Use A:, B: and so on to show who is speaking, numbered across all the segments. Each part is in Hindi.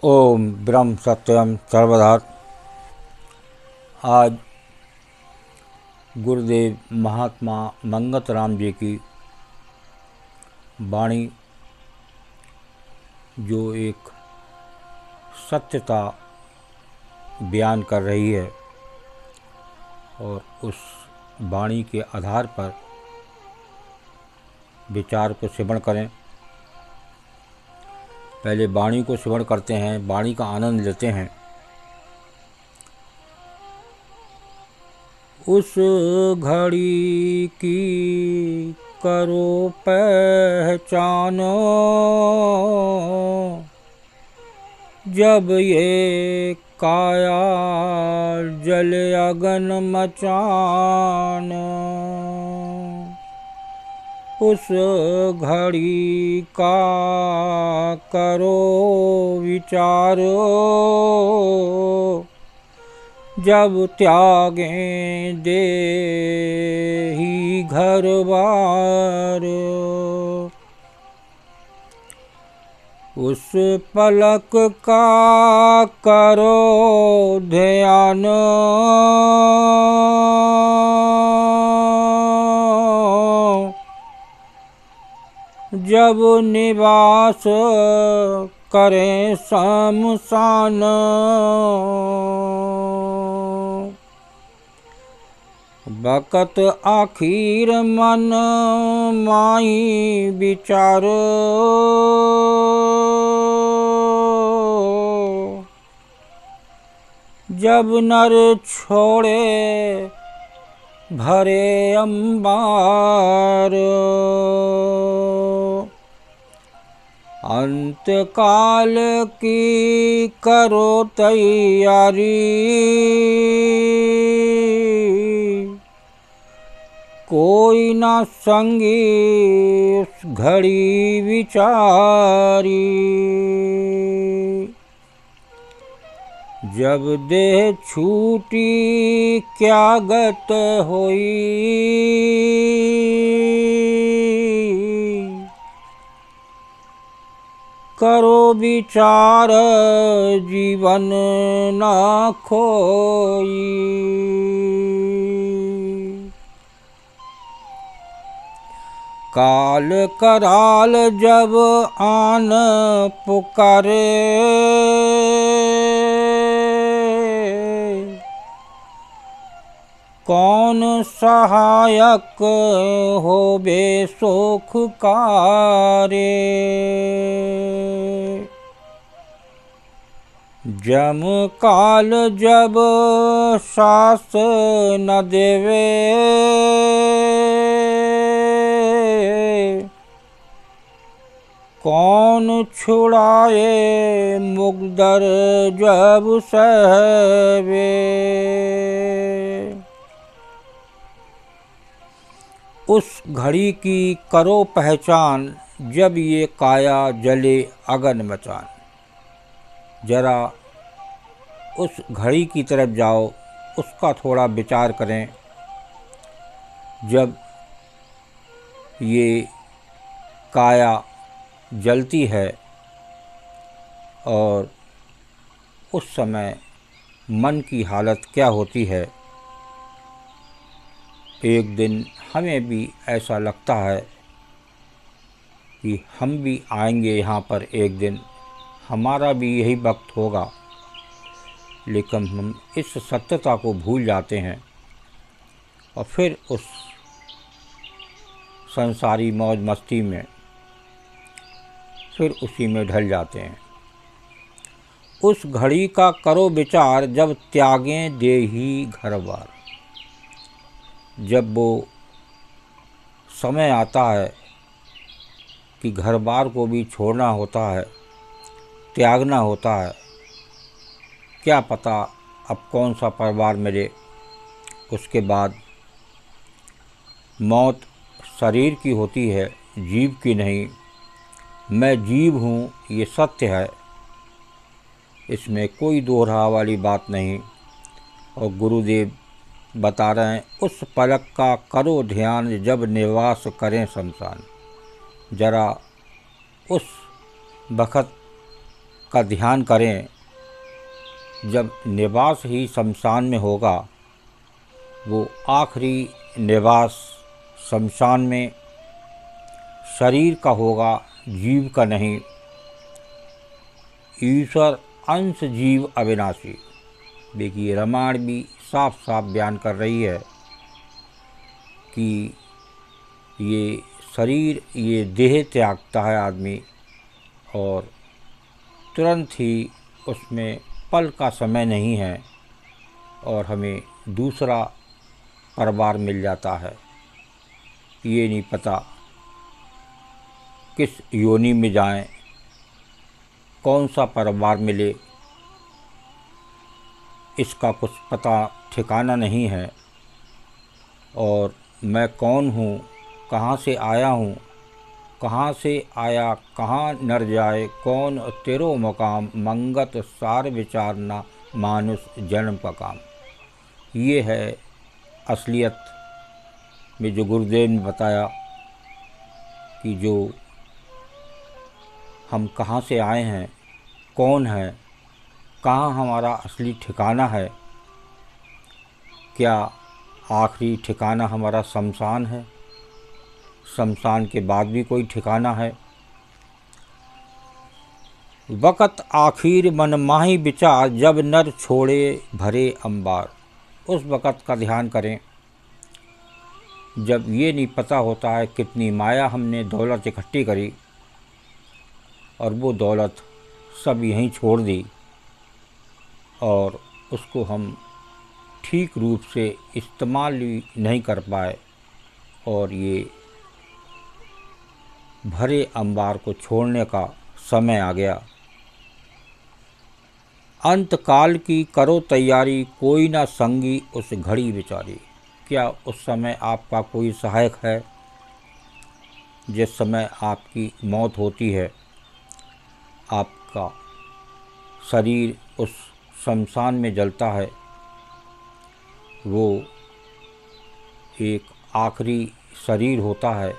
A: ओम ब्रह्म सत्यम सर्वदा। आज गुरुदेव महात्मा मंगत राम जी की वाणी जो एक सत्यता बयान कर रही है और उस वाणी के आधार पर विचार को श्रवण करें। पहले वाणी को श्रवण करते हैं, वाणी का आनंद लेते हैं। उस घड़ी की करो पहचानो, जब ये काया जल अगन मचानो। उस घड़ी का करो विचारो, जब त्यागें दे ही घर बार। उस पलक का करो ध्यान, जब निवास करें शमशान। बकत आखिर मन माही विचारो, जब नर छोड़े भरे अंबार। अंतकाल की करो तैयारी, कोई ना संगी उस घड़ी विचारी। जब देह छूटी क्या गत होई, करो विचार जीवन ना खोई। काल कराल जब आन पुकारे, कौन सहायक हो बे सुख कारे। जम काल जब सास न देवे, कौन छुड़ाए मुकदर जब सहवे। उस घड़ी की करो पहचान, जब ये काया जले अगन मचान। जरा उस घड़ी की तरफ जाओ, उसका थोड़ा विचार करें। जब ये काया जलती है और उस समय मन की हालत क्या होती है। एक दिन हमें भी ऐसा लगता है कि हम भी आएंगे यहाँ पर, एक दिन हमारा भी यही वक्त होगा, लेकिन हम इस सत्यता को भूल जाते हैं और फिर उस संसारी मौज मस्ती में फिर उसी में ढल जाते हैं। उस घड़ी का करो विचार, जब त्यागें दे ही घर बार। जब वो समय आता है कि घर बार को भी छोड़ना होता है, त्यागना होता है, क्या पता अब कौन सा परिवार मिले। उसके बाद मौत शरीर की होती है, जीव की नहीं। मैं जीव हूँ, ये सत्य है, इसमें कोई दोहरा वाली बात नहीं। और गुरुदेव बता रहे हैं, उस पलक का करो ध्यान, जब निवास करें शमशान। जरा उस बखत का ध्यान करें। जब निवास ही शमशान में होगा, वो आखिरी निवास शमशान में शरीर का होगा, जीव का नहीं। ईश्वर अंश जीव अविनाशी। देखिए, रामायण भी साफ साफ बयान कर रही है कि ये शरीर, ये देह त्यागता है आदमी और तुरंत ही उसमें पल का समय नहीं है और हमें दूसरा परिवार मिल जाता है। ये नहीं पता किस योनि में जाएं, कौन सा परिवार मिले, इसका कुछ पता ठिकाना नहीं है। और मैं कौन हूँ, कहाँ से आया हूँ, कहाँ से आया कहाँ नर जाए, कौन तेरो मकाम, मंगत सार विचारना, मानुष जन्म का काम। ये है असलियत में जो गुरुदेव ने बताया कि जो हम कहाँ से आए हैं, कौन है, कहाँ हमारा असली ठिकाना है। क्या आखिरी ठिकाना हमारा शमशान है? शमशान के बाद भी कोई ठिकाना है? वक़्त आखिर मन माही विचार, जब नर छोड़े भरे अंबार। उस वक़्त का ध्यान करें जब ये नहीं पता होता है कितनी माया हमने दौलत इकट्ठी करी और वो दौलत सब यहीं छोड़ दी और उसको हम ठीक रूप से इस्तेमाल भी नहीं कर पाए और ये भरे अंबार को छोड़ने का समय आ गया। अंत काल की करो तैयारी, कोई ना संगी उस घड़ी विचारी। क्या उस समय आपका कोई सहायक है? जिस समय आपकी मौत होती है, आपका शरीर उस शमशान में जलता है, वो एक आखिरी शरीर होता है,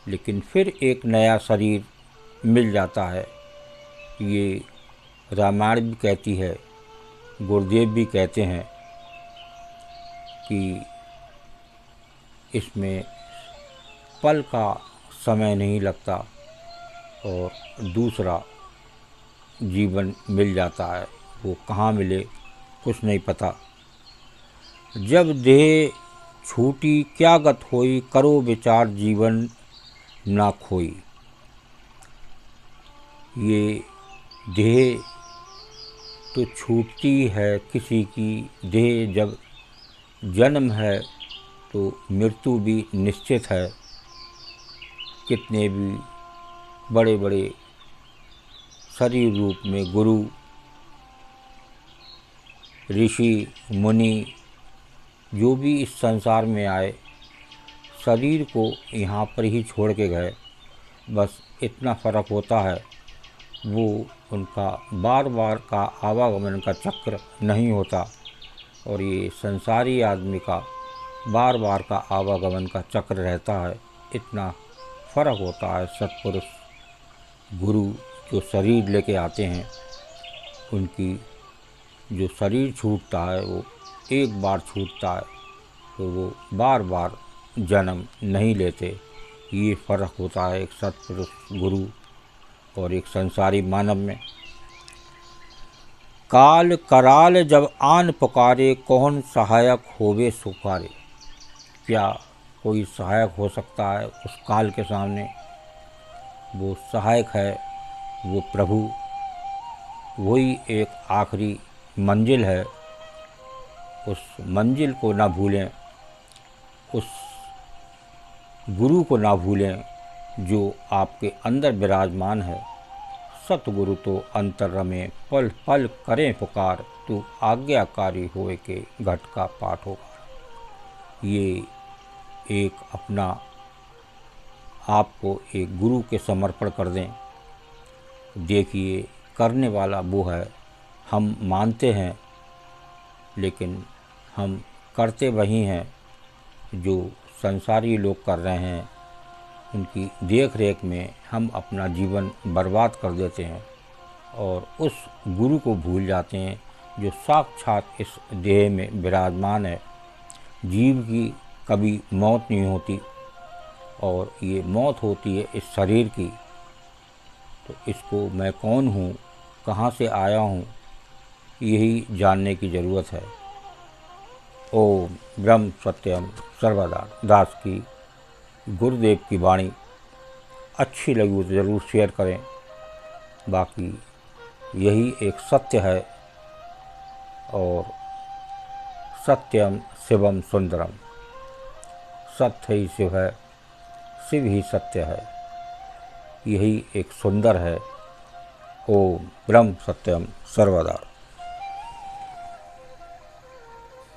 A: लेकिन फिर एक नया शरीर मिल जाता है। ये रामायण भी कहती है, गुरुदेव भी कहते हैं कि इसमें पल का समय नहीं लगता और दूसरा जीवन मिल जाता है। वो कहाँ मिले कुछ नहीं पता। जब देह छूटी क्या गत होई, करो विचार जीवन ना खोई। ये देह तो छूटती है किसी की, देह जब जन्म है तो मृत्यु भी निश्चित है। कितने भी बड़े बड़े शरीर रूप में गुरु, ऋषि, मुनि जो भी इस संसार में आए, शरीर को यहाँ पर ही छोड़ के गए। बस इतना फ़र्क होता है, वो उनका बार बार का आवागमन का चक्र नहीं होता और ये संसारी आदमी का बार बार का आवागमन का चक्र रहता है। इतना फ़र्क होता है। सत्पुरुष गुरु जो शरीर लेके आते हैं, उनकी जो शरीर छूटता है वो एक बार छूटता है, तो वो बार बार जन्म नहीं लेते। ये फ़र्क होता है एक सत्पुरुष गुरु और एक संसारी मानव में। काल कराल जब आन पुकारे, कौन सहायक होवे सुखारे। क्या कोई सहायक हो सकता है उस काल के सामने? वो सहायक है वो प्रभु। वही एक आखिरी मंजिल है। उस मंजिल को ना भूलें, उस गुरु को ना भूलें जो आपके अंदर विराजमान है। सतगुरु तो अंतर रमे, पल पल करें पुकार, तू आज्ञाकारी होए के घट का पाठ होगा। ये एक अपना आपको एक गुरु के समर्पण कर दें। देखिए, करने वाला वो है। हम मानते हैं लेकिन हम करते वही हैं जो संसारी लोग कर रहे हैं। उनकी देख रेख में हम अपना जीवन बर्बाद कर देते हैं। और उस गुरु को भूल जाते हैं जो साक्षात इस देह में विराजमान है। जीव की कभी मौत नहीं होती और ये मौत होती है इस शरीर की। तो इसको मैं कौन हूँ, कहाँ से आया हूँ, यही जानने की ज़रूरत है। ओम ब्रह्म सत्यम सर्वदा दास की गुरुदेव की वाणी अच्छी लगी तो ज़रूर शेयर करें। बाकी यही एक सत्य है और सत्यम शिवम सुंदरम। सत्य ही शिव है, शिव ही सत्य है, यही एक सुंदर है। ओम ब्रह्म सत्यम सर्वदा।